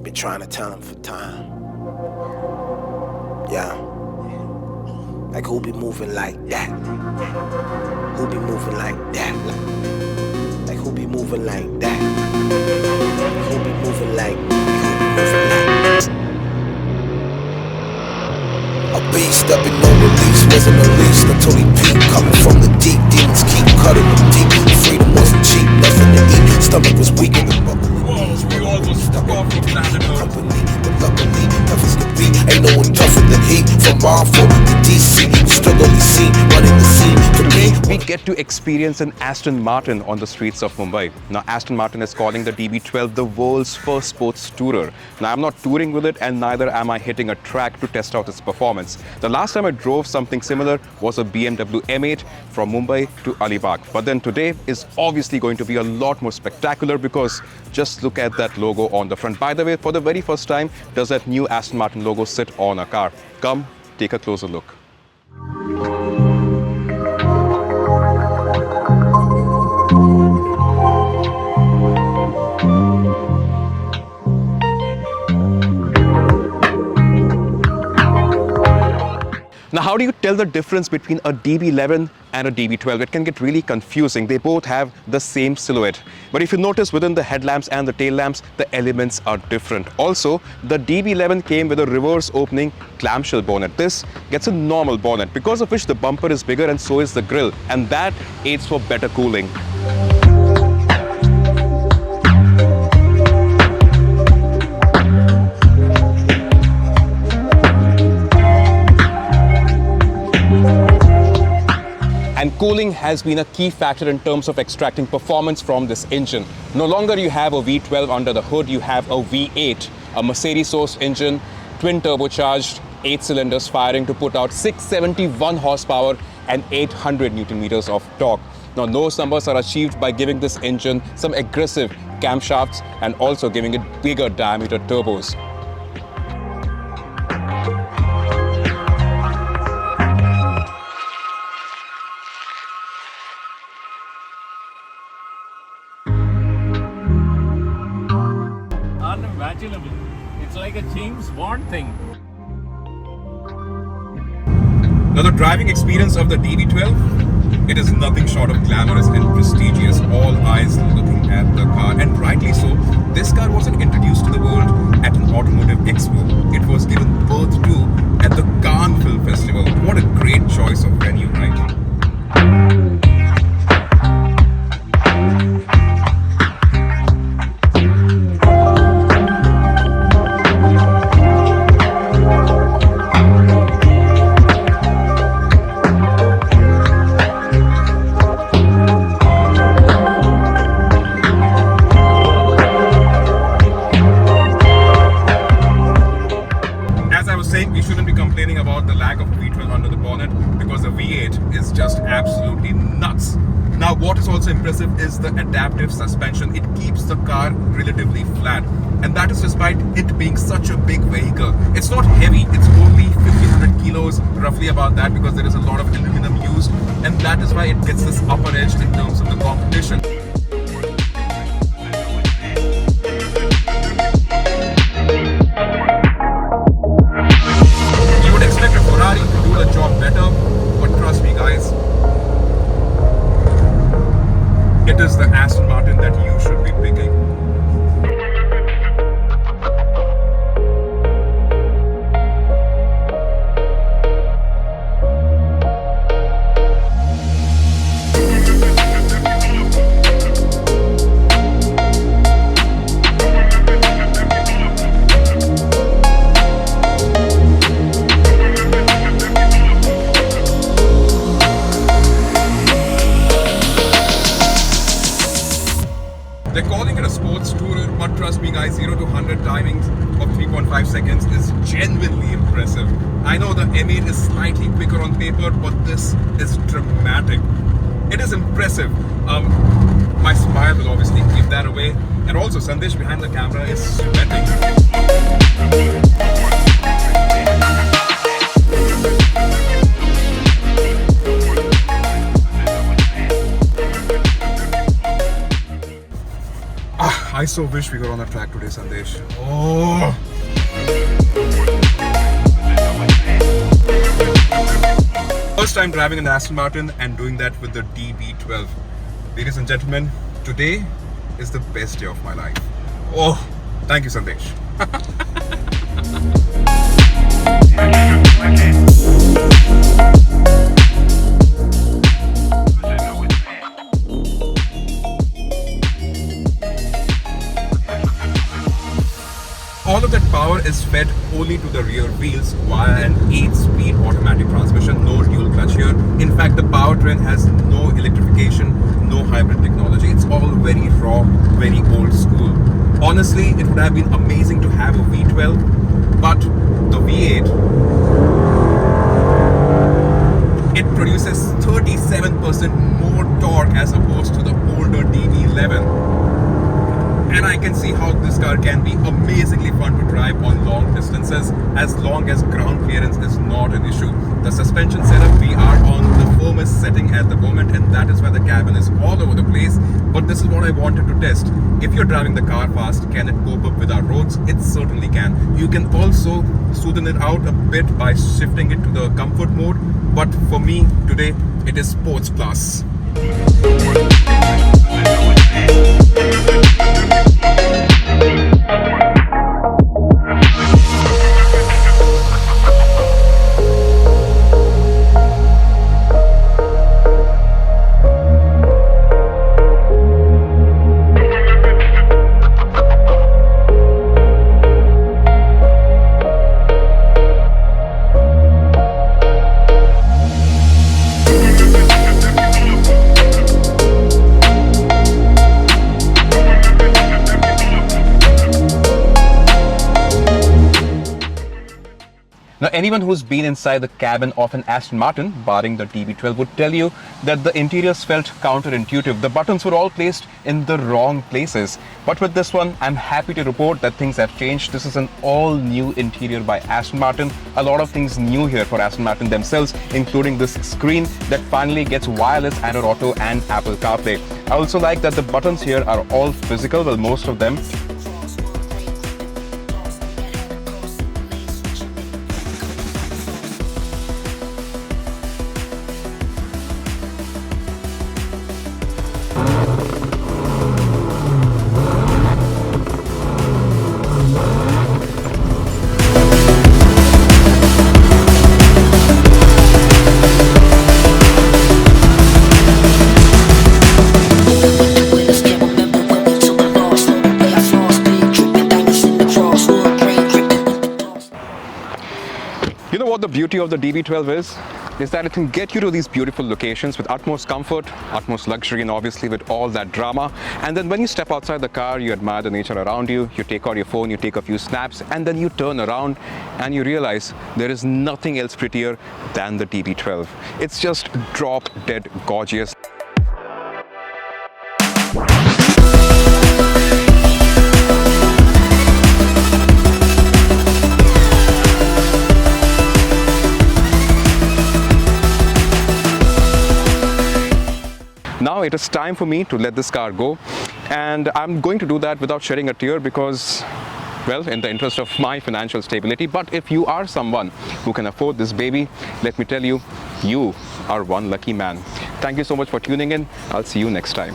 Been trying to tell him for time. Yeah. Like who be moving like that? Who be moving like that? Like who be moving like that? Who be moving like? A beast up in no release, wasn't released until he peaked. Coming from the deep, demons keep cutting them deep. Freedom wasn't cheap, nothing to eat. Stomach was weak in the buckle. We almost stuck off from standard company, but luckily, tough as could be. Ain't no one tougher than he. From Marvel to DC, we struggle we see, running the scene. Today, we get to experience an Aston Martin on the streets of Mumbai. Now, Aston Martin is calling the DB12 the world's first sports tourer. Now, I'm not touring with it, and neither am I hitting a track to test out its performance. The last time I drove something similar was a BMW M8 from Mumbai to Alibag. But then today is obviously going to be a lot more spectacular because just look at that logo on the front. By the way, for the very first time, does that new Aston Martin logo sit on a car? Come, take a closer look. Now, how do you tell the difference between a DB11 and a DB12? It can get really confusing. They both have the same silhouette. But if you notice within the headlamps and the tail lamps, the elements are different. Also, the DB11 came with a reverse opening clamshell bonnet. This gets a normal bonnet, because of which the bumper is bigger and so is the grille. And that aids for better cooling. And cooling has been a key factor in terms of extracting performance from this engine. No longer you have a V12 under the hood, you have a V8, a Mercedes-sourced engine, twin turbocharged, 8 cylinders firing to put out 671 horsepower and 800 Newton meters of torque. Now, those numbers are achieved by giving this engine some aggressive camshafts and also giving it bigger diameter turbos. Unimaginable. It's like a James Bond thing. Now, the driving experience of the DB12, it is nothing short of glamorous and prestigious. All eyes looking at the car, and rightly so. This car wasn't introduced to the world at an automotive expo. It was given birth to at the Cannes Film Festival. What a great choice of venue, right? We shouldn't be complaining about the lack of V12 under the bonnet because the V8 is just absolutely nuts. Now, what is also impressive is the adaptive suspension. It keeps the car relatively flat, and that is despite it being such a big vehicle. It's not heavy, it's only 1500 kilos, roughly about that, because there is a lot of aluminum used, and that is why it gets this upper edge in terms of the competition. The job better, but trust me guys, it is the Aston Martin that you should be picking. They're calling it a sports tourer, but trust me guys, 0 to 100 timings of 3.5 seconds is genuinely impressive. I know the M8 is slightly quicker on paper, but this is dramatic. It is impressive. My smile will obviously give that away. And also Sandesh behind the camera is sweating. I so wish we were on a track today, Sandesh. Oh! First time driving an Aston Martin and doing that with the DB12. Ladies and gentlemen, today is the best day of my life. Oh, thank you, Sandesh. All of that power is fed only to the rear wheels via an 8-speed automatic transmission, no dual clutch here. In fact, the powertrain has no electrification, no hybrid technology. It's all very raw, very old school. Honestly, it would have been amazing to have a V12, but the V8, it produces 37% more torque as opposed to the older DB11. And I can see how this car can be amazingly fun to drive on long distances as long as ground clearance is not an issue. The suspension setup, we are on the firmest setting at the moment, and that is why the cabin is all over the place. But this is what I wanted to test. If you're driving the car fast, can it cope up with our roads? It certainly can. You can also smoothen it out a bit by shifting it to the comfort mode. But for me, today, it is Sports Plus. Now, anyone who's been inside the cabin of an Aston Martin, barring the DB12, would tell you that the interiors felt counterintuitive. The buttons were all placed in the wrong places. But with this one, I'm happy to report that things have changed. This is an all-new interior by Aston Martin. A lot of things new here for Aston Martin themselves, including this screen that finally gets wireless Android Auto and Apple CarPlay. I also like that the buttons here are all physical, well, most of them. You know what the beauty of the DB12 is that it can get you to these beautiful locations with utmost comfort, utmost luxury, and obviously with all that drama. And then when you step outside the car, you admire the nature around you, you take out your phone, you take a few snaps, and then you turn around and you realize there is nothing else prettier than the DB12. It's just drop dead gorgeous. Now it is time for me to let this car go, and I'm going to do that without shedding a tear because, well, in the interest of my financial stability. But if you are someone who can afford this baby, let me tell you, you are one lucky man. Thank you so much for tuning in. I'll see you next time.